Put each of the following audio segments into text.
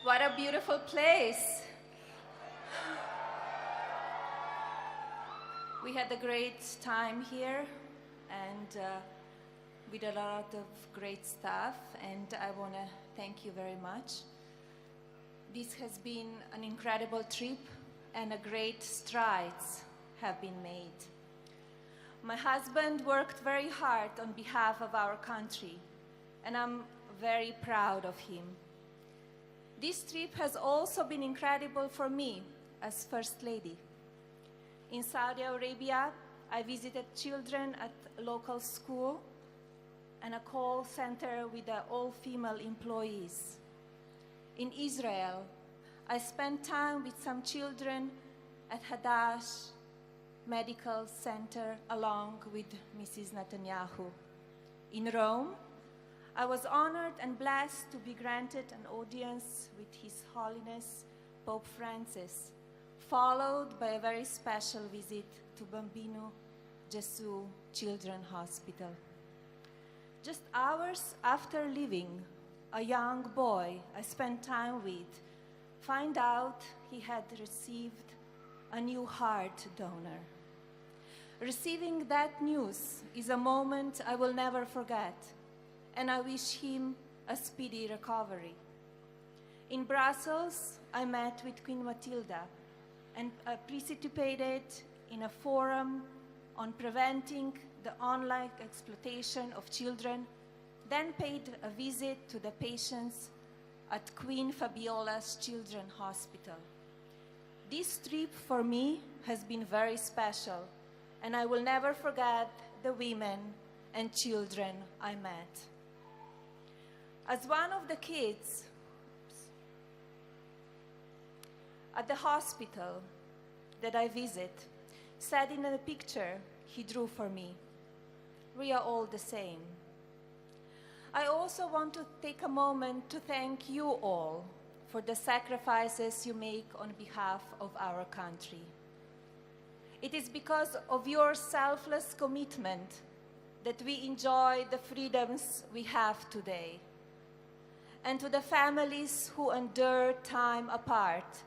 What a beautiful place. We had a great time here and with a lot of great stuff, and I want to thank you very much. This has been an incredible trip and a great strides have been made. My husband worked very hard on behalf of our country, and I'm very proud of him. This trip has also been incredible for me as First Lady. In Saudi Arabia, I visited children at a local school and a call center with all-female employees. In Israel, I spent time with some children at Hadash Medical Center along with Mrs. Netanyahu. In Rome, I was honored and blessed to be granted an audience with His Holiness Pope Francis, followed by a very special visit to Bambino Gesù Children's Hospital. Just hours after leaving, a young boy I spent time with found out he had received a new heart donor. Receiving that news is a moment I will never forget, and I wish him a speedy recovery. In Brussels, I met with Queen Matilda and participated in a forum on preventing the online exploitation of children, then paid a visit to the patients at Queen Fabiola's Children's Hospital. This trip for me has been very special, and I will never forget the women and children I met. As one of the kids at the hospital that I visit said in a picture he drew for me, "We are all the same." I also want to take a moment to thank you all for the sacrifices you make on behalf of our country. It is because of your selfless commitment that we enjoy the freedoms we have today. And to the families who endure time apart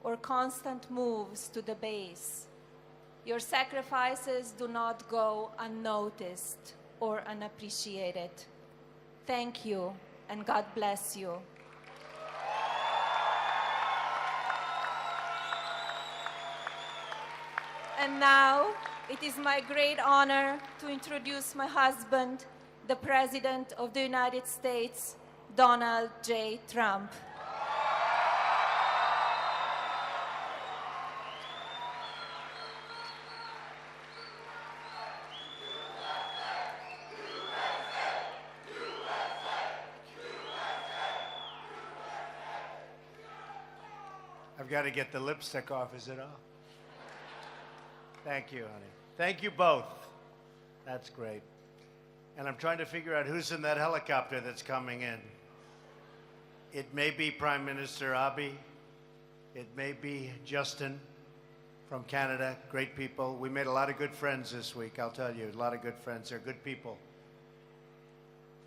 or constant moves to the base, your sacrifices do not go unnoticed or unappreciated. Thank you, and God bless you. And now, it is my great honor to introduce my husband, the President of the United States, Donald J. Trump. I've got to get the lipstick off, is it all? Thank you, honey. Thank you both. That's great. And I'm trying to figure out who's in that helicopter that's coming in. It may be Prime Minister Abiy. It may be Justin from Canada. Great people. We made a lot of good friends this week, I'll tell you. A lot of good friends. They're good people.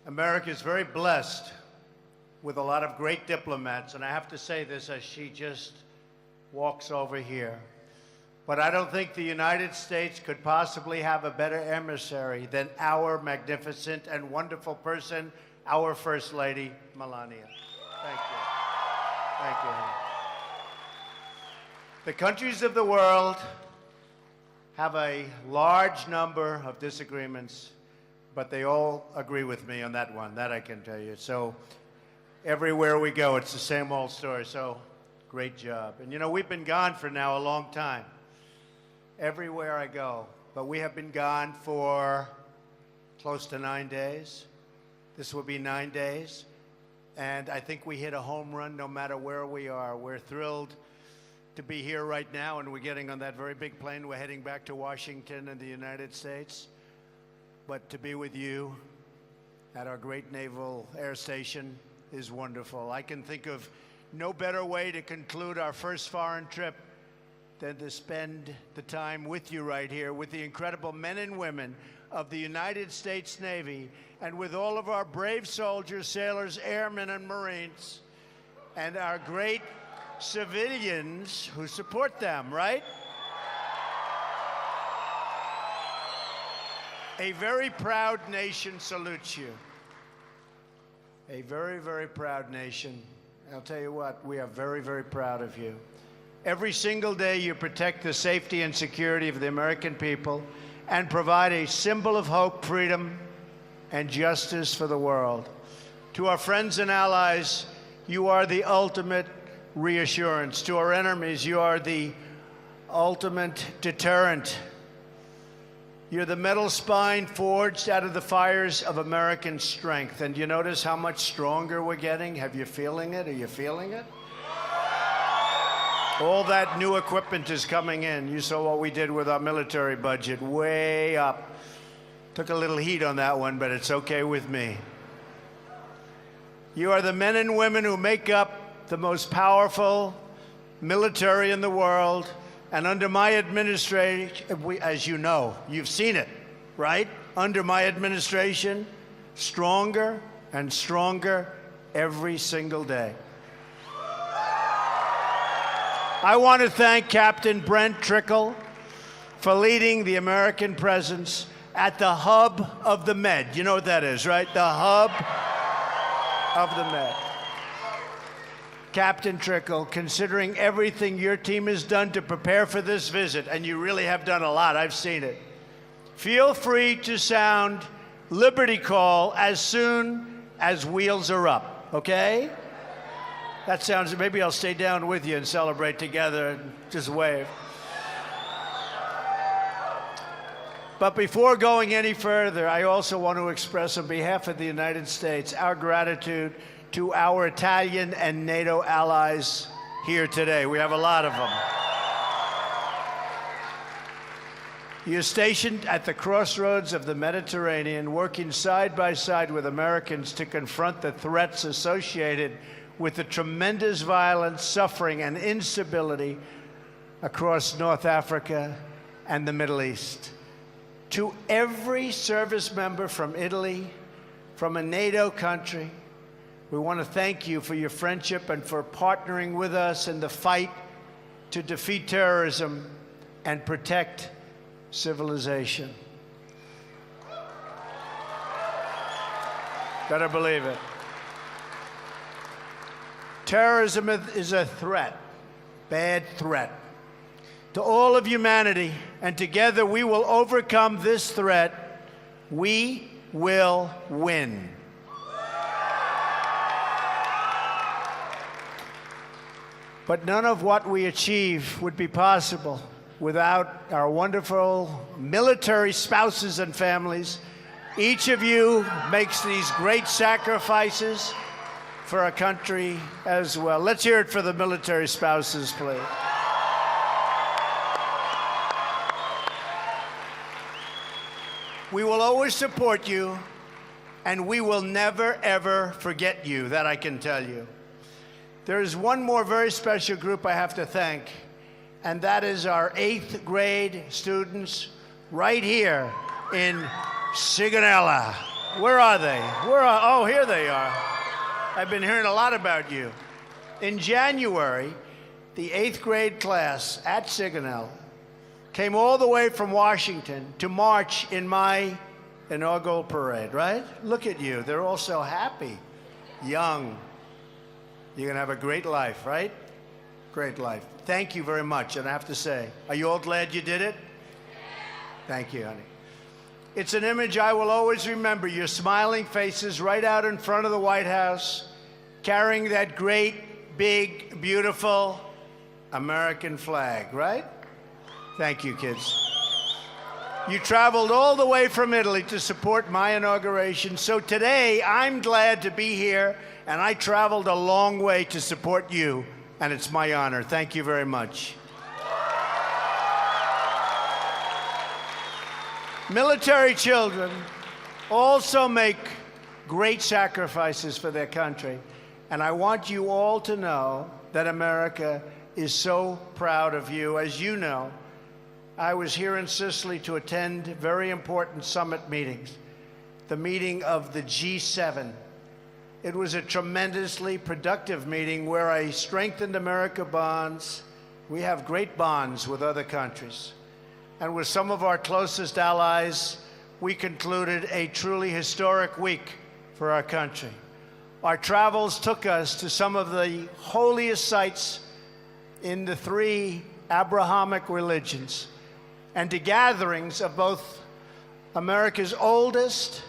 America is very blessed with a lot of great diplomats, and I have to say this as she just walks over here. But I don't think the United States could possibly have a better emissary than our magnificent and wonderful person, our First Lady, Melania. Thank you. Thank you, honey. The countries of the world have a large number of disagreements, but they all agree with me on that one, that I can tell you. So everywhere we go, it's the same old story. So great job. And you know, we've been gone for now a long time. Everywhere I go. But we have been gone for close to 9 days. This will be 9 days. And I think we hit a home run no matter where we are. We're thrilled to be here right now, and we're getting on that very big plane. We're heading back to Washington and the United States. But to be with you at our great Naval Air Station is wonderful. I can think of no better way to conclude our first foreign trip than to spend the time with you right here, with the incredible men and women of the United States Navy, and with all of our brave soldiers, sailors, airmen, and Marines. and our great civilians who support them, right? A very proud nation salutes you. A very, very proud nation. I'll tell you what, we are very, very proud of you. Every single day you protect the safety and security of the American people and provide a symbol of hope, freedom, and justice for the world. To our friends and allies, you are the ultimate reassurance. To our enemies, you are the ultimate deterrent. You're the metal spine forged out of the fires of American strength. And you notice how much stronger we're getting? Have you feeling it? Are you feeling it? All that new equipment is coming in. You saw what we did with our military budget, way up. Took a little heat on that one, but it's okay with me. You are the men and women who make up the most powerful military in the world. And under my administration, as you know, you've seen it, right? Under my administration, stronger and stronger every single day. I want to thank Captain Brent Trickle for leading the American presence at the hub of the Med. You know what that is, right? The hub of the Med. Captain Trickle, considering everything your team has done to prepare for this visit, and you really have done a lot, I've seen it, feel free to sound Liberty Call as soon as wheels are up, okay? That sounds, maybe I'll stay down with you and celebrate together and just wave. But before going any further, I also want to express on behalf of the United States our gratitude to our Italian and NATO allies here today. We have a lot of them. You're stationed at the crossroads of the Mediterranean, working side by side with Americans to confront the threats associated with the tremendous violence, suffering, and instability across North Africa and the Middle East. To every service member from Italy, from a NATO country, we want to thank you for your friendship and for partnering with us in the fight to defeat terrorism and protect civilization. Gotta believe it. Terrorism is a threat, bad threat, to all of humanity, and together we will overcome this threat. We will win. But none of what we achieve would be possible without our wonderful military spouses and families. Each of you makes these great sacrifices for our country as well. Let's hear it for the military spouses, please. We will always support you, and we will never, ever forget you, that I can tell you. There is one more very special group I have to thank, and that is our 8th grade students right here in Sigonella. Where are they? Oh, here they are. I've been hearing a lot about you. In January, the 8th grade class at Sigonella came all the way from Washington to march in my inaugural parade, right? Look at you. They're all so happy, young. You're going to have a great life, right? Great life. Thank you very much. And I have to say, are you all glad you did it? Thank you, honey. It's an image I will always remember, your smiling faces right out in front of the White House, carrying that great, big, beautiful American flag, right? Thank you, kids. You traveled all the way from Italy to support my inauguration. So today, I'm glad to be here, and I traveled a long way to support you, and it's my honor. Thank you very much. Military children also make great sacrifices for their country, and I want you all to know that America is so proud of you. As you know, I was here in Sicily to attend very important summit meetings, the meeting of the G7, It was a tremendously productive meeting where I strengthened America bonds. We have great bonds with other countries. And with some of our closest allies, we concluded a truly historic week for our country. Our travels took us to some of the holiest sites in the three Abrahamic religions and to gatherings of both America's oldest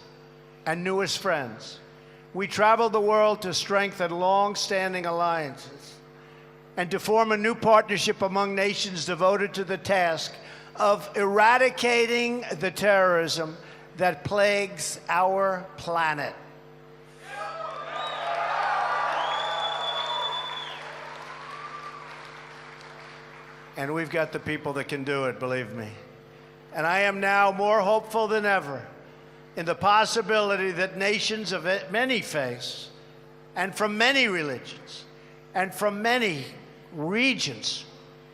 and newest friends. We traveled the world to strengthen long-standing alliances and to form a new partnership among nations devoted to the task of eradicating the terrorism that plagues our planet. And we've got the people that can do it, believe me. And I am now more hopeful than ever in the possibility that nations of many faiths and from many religions and from many regions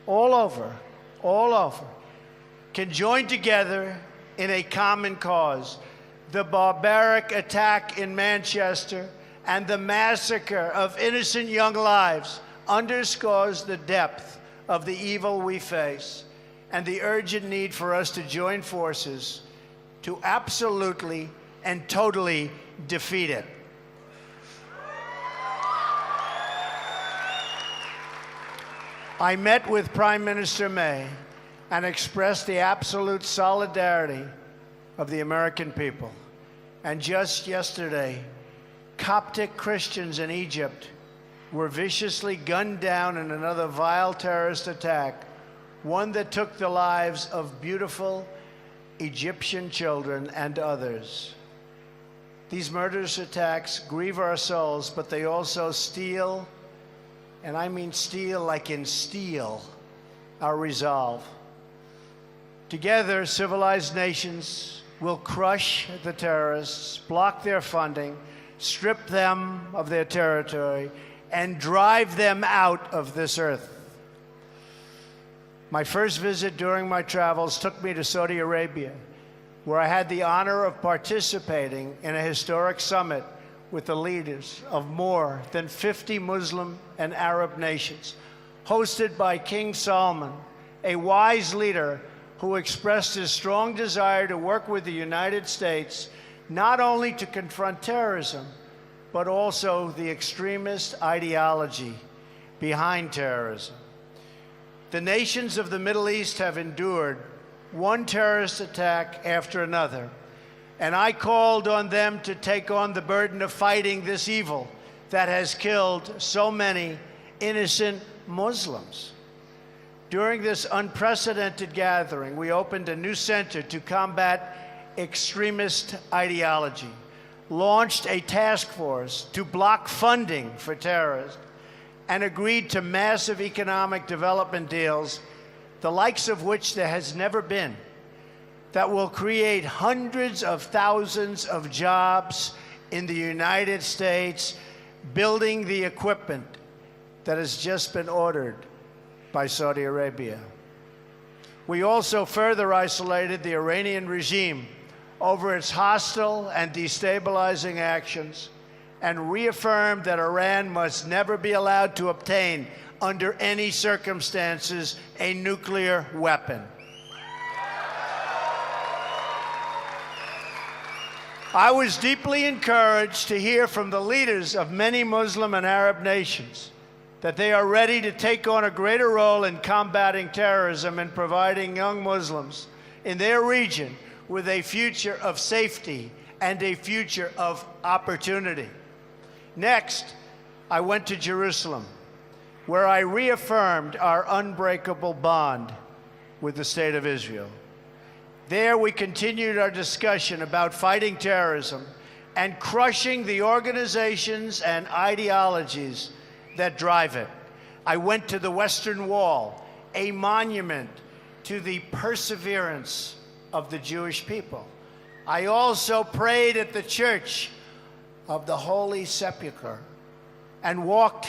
all over, can join together in a common cause. The barbaric attack in Manchester and the massacre of innocent young lives underscores the depth of the evil we face and the urgent need for us to join forces to absolutely and totally defeat it. I met with Prime Minister May and expressed the absolute solidarity of the American people. And just yesterday, Coptic Christians in Egypt were viciously gunned down in another vile terrorist attack, one that took the lives of beautiful Egyptian children and others. These murderous attacks grieve our souls, but they also steal, and I mean steal like in steel, our resolve. Together, civilized nations will crush the terrorists, block their funding, strip them of their territory, and drive them out of this earth. My first visit during my travels took me to Saudi Arabia, where I had the honor of participating in a historic summit with the leaders of more than 50 Muslim and Arab nations, hosted by King Salman, a wise leader who expressed his strong desire to work with the United States not only to confront terrorism, but also the extremist ideology behind terrorism. The nations of the Middle East have endured one terrorist attack after another, and I called on them to take on the burden of fighting this evil that has killed so many innocent Muslims. During this unprecedented gathering, we opened a new center to combat extremist ideology, launched a task force to block funding for terrorism, and agreed to massive economic development deals, the likes of which there has never been, that will create hundreds of thousands of jobs in the United States, building the equipment that has just been ordered by Saudi Arabia. We also further isolated the Iranian regime over its hostile and destabilizing actions and reaffirmed that Iran must never be allowed to obtain, under any circumstances, a nuclear weapon. I was deeply encouraged to hear from the leaders of many Muslim and Arab nations that they are ready to take on a greater role in combating terrorism and providing young Muslims in their region with a future of safety and a future of opportunity. Next, I went to Jerusalem, where I reaffirmed our unbreakable bond with the State of Israel. There, we continued our discussion about fighting terrorism and crushing the organizations and ideologies that drive it. I went to the Western Wall, a monument to the perseverance of the Jewish people. I also prayed at the Church of the Holy Sepulchre and walked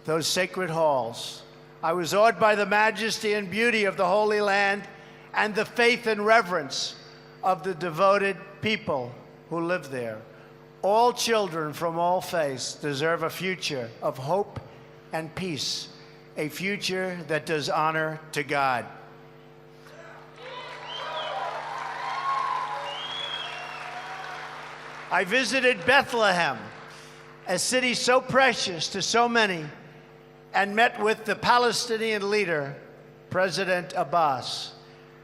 those sacred halls. I was awed by the majesty and beauty of the Holy Land and the faith and reverence of the devoted people who live there. All children from all faiths deserve a future of hope and peace, a future that does honor to God. I visited Bethlehem, a city so precious to so many, and met with the Palestinian leader, President Abbas.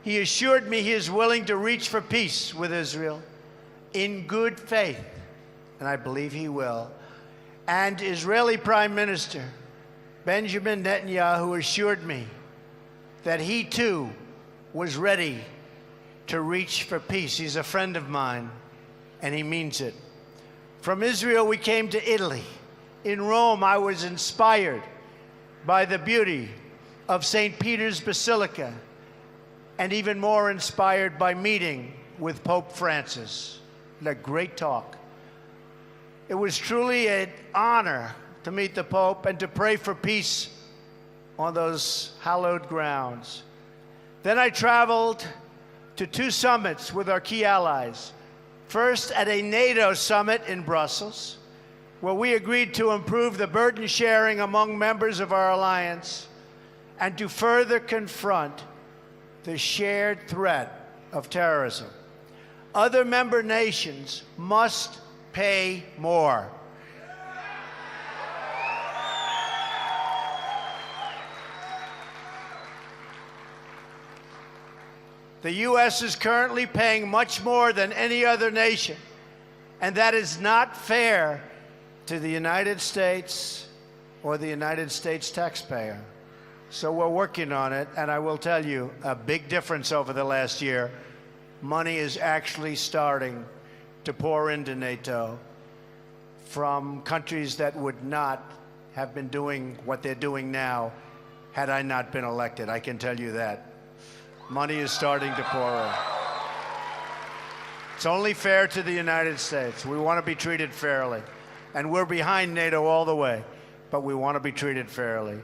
He assured me he is willing to reach for peace with Israel in good faith, and I believe he will. And Israeli Prime Minister Benjamin Netanyahu assured me that he too was ready to reach for peace. He's a friend of mine, and he means it. From Israel, we came to Italy. In Rome, I was inspired by the beauty of St. Peter's Basilica, and even more inspired by meeting with Pope Francis. A great talk. It was truly an honor to meet the Pope and to pray for peace on those hallowed grounds. Then I traveled to 2 summits with our key allies. First, at a NATO summit in Brussels, where we agreed to improve the burden sharing among members of our alliance and to further confront the shared threat of terrorism. Other member nations must pay more. The U.S. is currently paying much more than any other nation, and that is not fair to the United States or the United States taxpayer. So we're working on it, and I will tell you a big difference over the last year. Money is actually starting to pour into NATO from countries that would not have been doing what they're doing now had I not been elected. I can tell you that. Money is starting to pour in. It's only fair to the United States. We want to be treated fairly. And we're behind NATO all the way, but we want to be treated fairly.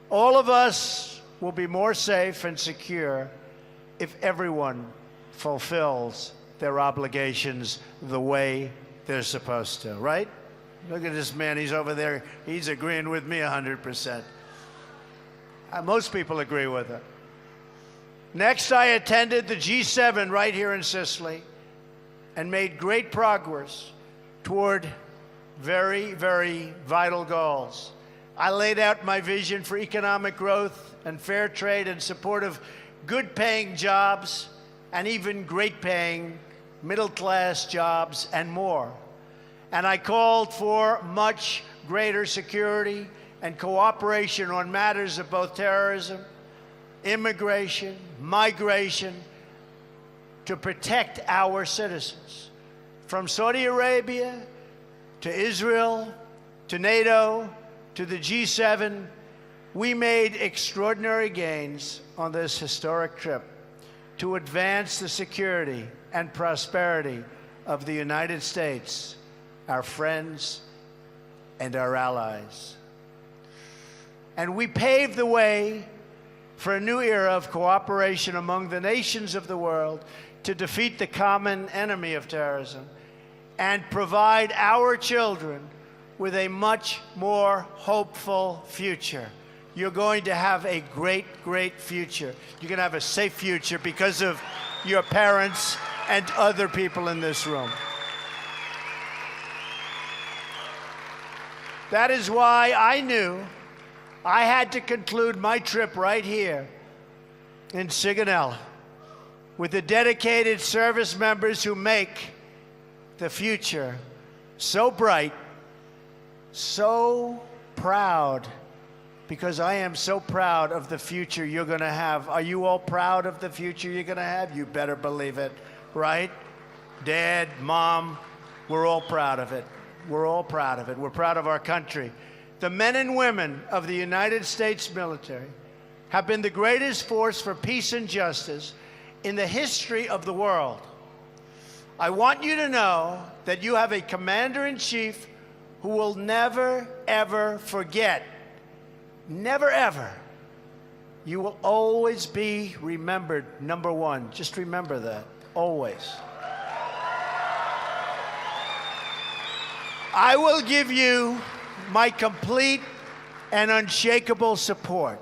All of us will be more safe and secure if everyone fulfills their obligations the way they're supposed to, right? Look at this man, he's over there. He's agreeing with me 100%. Most people agree with it. Next, I attended the G7 right here in Sicily and made great progress toward very, very vital goals. I laid out my vision for economic growth and fair trade in support of good-paying jobs and even great-paying middle-class jobs and more. And I called for much greater security and cooperation on matters of both terrorism, immigration, migration, to protect our citizens. From Saudi Arabia to Israel to NATO to the G7, we made extraordinary gains on this historic trip to advance the security and prosperity of the United States, our friends, and our allies. And we paved the way for a new era of cooperation among the nations of the world to defeat the common enemy of terrorism and provide our children with a much more hopeful future. You're going to have a great, great future. You're going to have a safe future because of your parents and other people in this room. That is why I knew I had to conclude my trip right here in Sigonella with the dedicated service members who make the future so bright, so proud, because I am so proud of the future you're going to have. Are you all proud of the future you're going to have? You better believe it, right? Dad, Mom, we're all proud of it. We're all proud of it. We're proud of our country. The men and women of the United States military have been the greatest force for peace and justice in the history of the world. I want you to know that you have a commander-in-chief who will never, ever forget. Never, ever. You will always be remembered number one. Just remember that, always. I will give you my complete and unshakable support.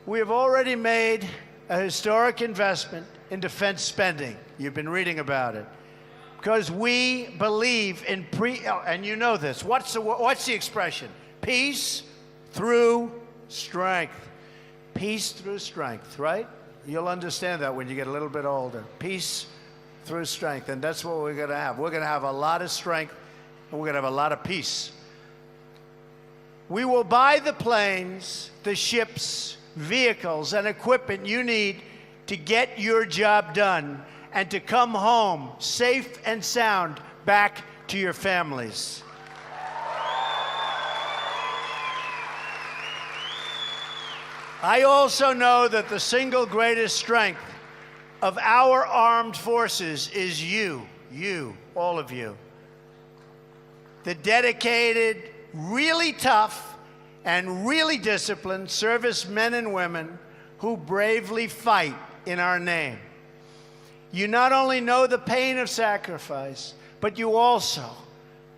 We have already made a historic investment in defense spending. You've been reading about it. Because we believe in and you know this. What's the expression? Peace through strength. Peace through strength, right? You'll understand that when you get a little bit older. Peace through strength, and that's what we're going to have. We're going to have a lot of strength, and we're going to have a lot of peace. We will buy the planes, the ships, vehicles, and equipment you need to get your job done and to come home safe and sound back to your families. I also know that the single greatest strength of our armed forces is you, all of you. The dedicated, really tough, and really disciplined servicemen and women who bravely fight in our name. You not only know the pain of sacrifice, but you also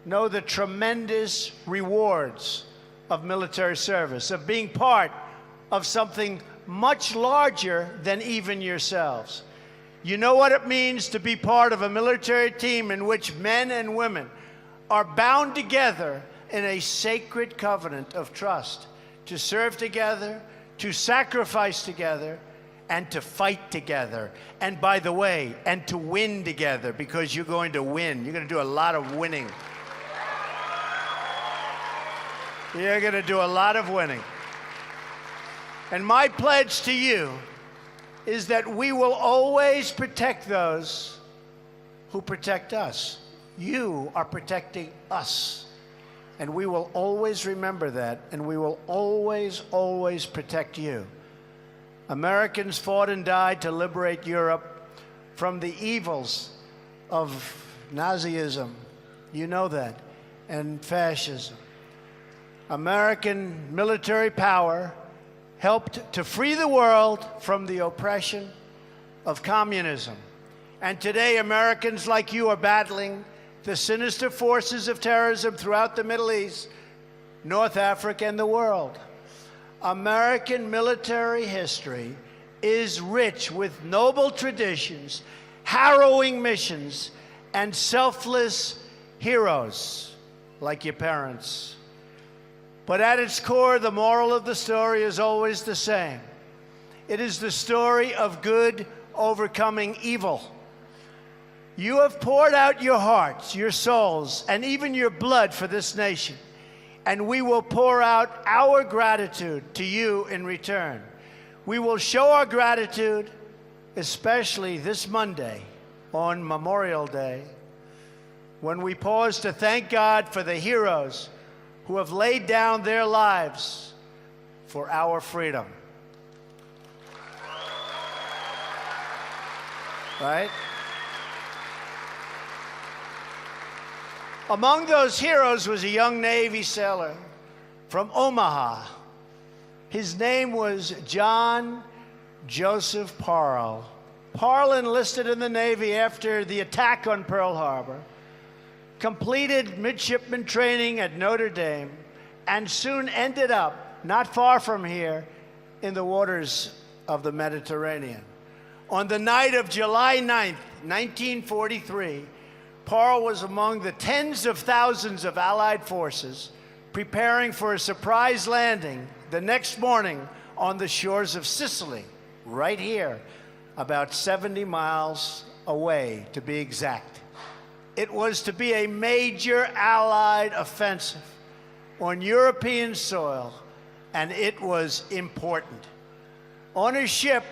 know the tremendous rewards of military service, of being part of something much larger than even yourselves. You know what it means to be part of a military team in which men and women are bound together in a sacred covenant of trust, to serve together, to sacrifice together, and to fight together. And by the way, and to win together, because you're going to win. You're going to do a lot of winning. You're going to do a lot of winning. And my pledge to you is that we will always protect those who protect us. You are protecting us. And we will always remember that, and we will always, always protect you. Americans fought and died to liberate Europe from the evils of Nazism. You know that. And fascism. American military power helped to free the world from the oppression of communism. And today, Americans like you are battling the sinister forces of terrorism throughout the Middle East, North Africa, and the world. American military history is rich with noble traditions, harrowing missions, and selfless heroes like your parents. But at its core, the moral of the story is always the same. It is the story of good overcoming evil. You have poured out your hearts, your souls, and even your blood for this nation, and we will pour out our gratitude to you in return. We will show our gratitude, especially this Monday on Memorial Day, when we pause to thank God for the heroes who have laid down their lives for our freedom. Right? Among those heroes was a young Navy sailor from Omaha. His name was John Joseph Parle. Parle enlisted in the Navy after the attack on Pearl Harbor, completed midshipman training at Notre Dame, and soon ended up not far from here in the waters of the Mediterranean. On the night of July 9th, 1943, Parle was among the tens of thousands of Allied forces preparing for a surprise landing the next morning on the shores of Sicily, right here, about 70 miles away, to be exact. It was to be a major Allied offensive on European soil, and it was important. On a ship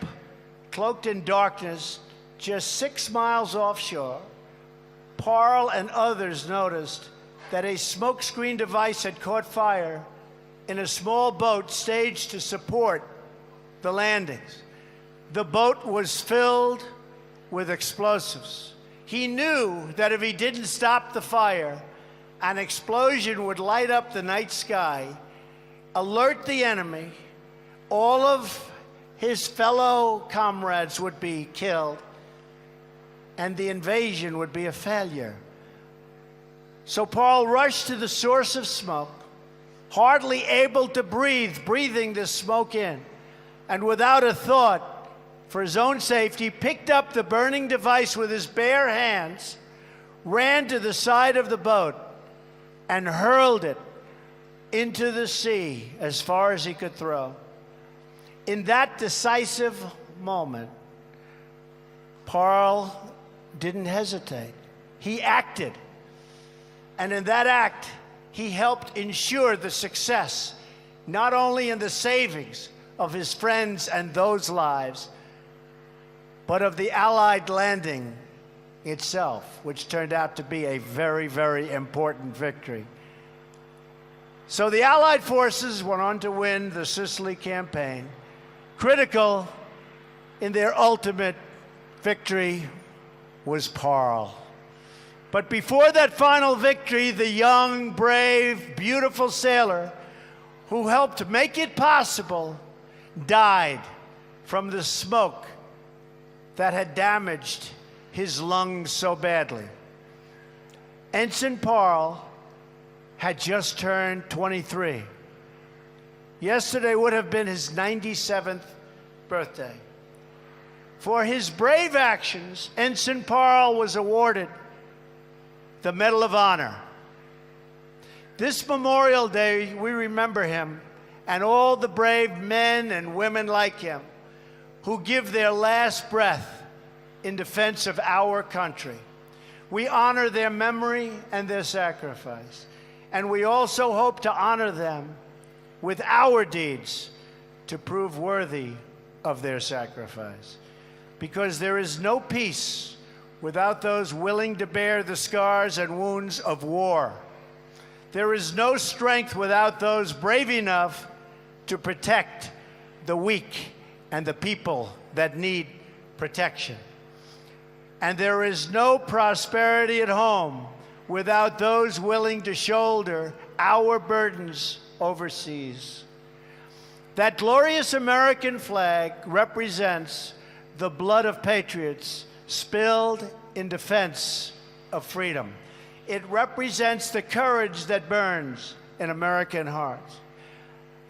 cloaked in darkness just 6 miles offshore, Parle and others noticed that a smokescreen device had caught fire in a small boat staged to support the landings. The boat was filled with explosives. He knew that if he didn't stop the fire, an explosion would light up the night sky, alert the enemy, all of his fellow comrades would be killed, and the invasion would be a failure. So Paul rushed to the source of smoke, hardly able to breathe, breathing the smoke in, and without a thought for his own safety, picked up the burning device with his bare hands, ran to the side of the boat, and hurled it into the sea as far as he could throw. In that decisive moment, Paul didn't hesitate. He acted. And in that act, he helped ensure the success, not only in the savings of his friends and those lives, but of the Allied landing itself, which turned out to be a very, very important victory. So the Allied forces went on to win the Sicily campaign. Critical in their ultimate victory was Paul. But before that final victory, the young, brave, beautiful sailor who helped make it possible died from the smoke that had damaged his lungs so badly. Ensign Paul had just turned 23. Yesterday would have been his 97th birthday. For his brave actions, Ensign Paul was awarded the Medal of Honor. This Memorial Day, we remember him and all the brave men and women like him who give their last breath in defense of our country. We honor their memory and their sacrifice. And we also hope to honor them with our deeds to prove worthy of their sacrifice. Because there is no peace without those willing to bear the scars and wounds of war. There is no strength without those brave enough to protect the weak and the people that need protection. And there is no prosperity at home without those willing to shoulder our burdens overseas. That glorious American flag represents the blood of patriots spilled in defense of freedom. It represents the courage that burns in American hearts.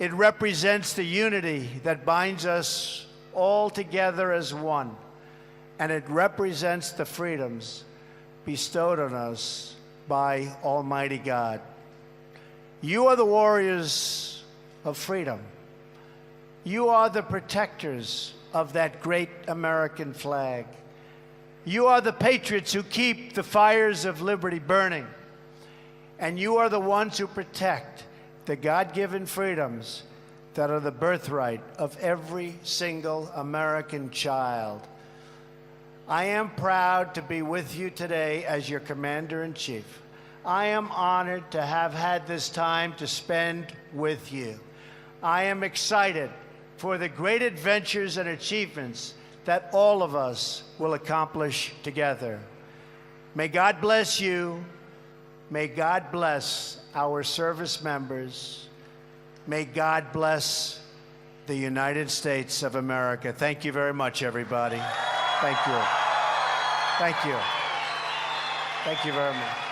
It represents the unity that binds us all together as one. And it represents the freedoms bestowed on us by Almighty God. You are the warriors of freedom. You are the protectors of that great American flag. You are the patriots who keep the fires of liberty burning. And you are the ones who protect the God-given freedoms that are the birthright of every single American child. I am proud to be with you today as your Commander-in-Chief. I am honored to have had this time to spend with you. I am excited for the great adventures and achievements that all of us will accomplish together. May God bless you. May God bless our service members. May God bless the United States of America. Thank you very much, everybody. Thank you. Thank you. Thank you very much.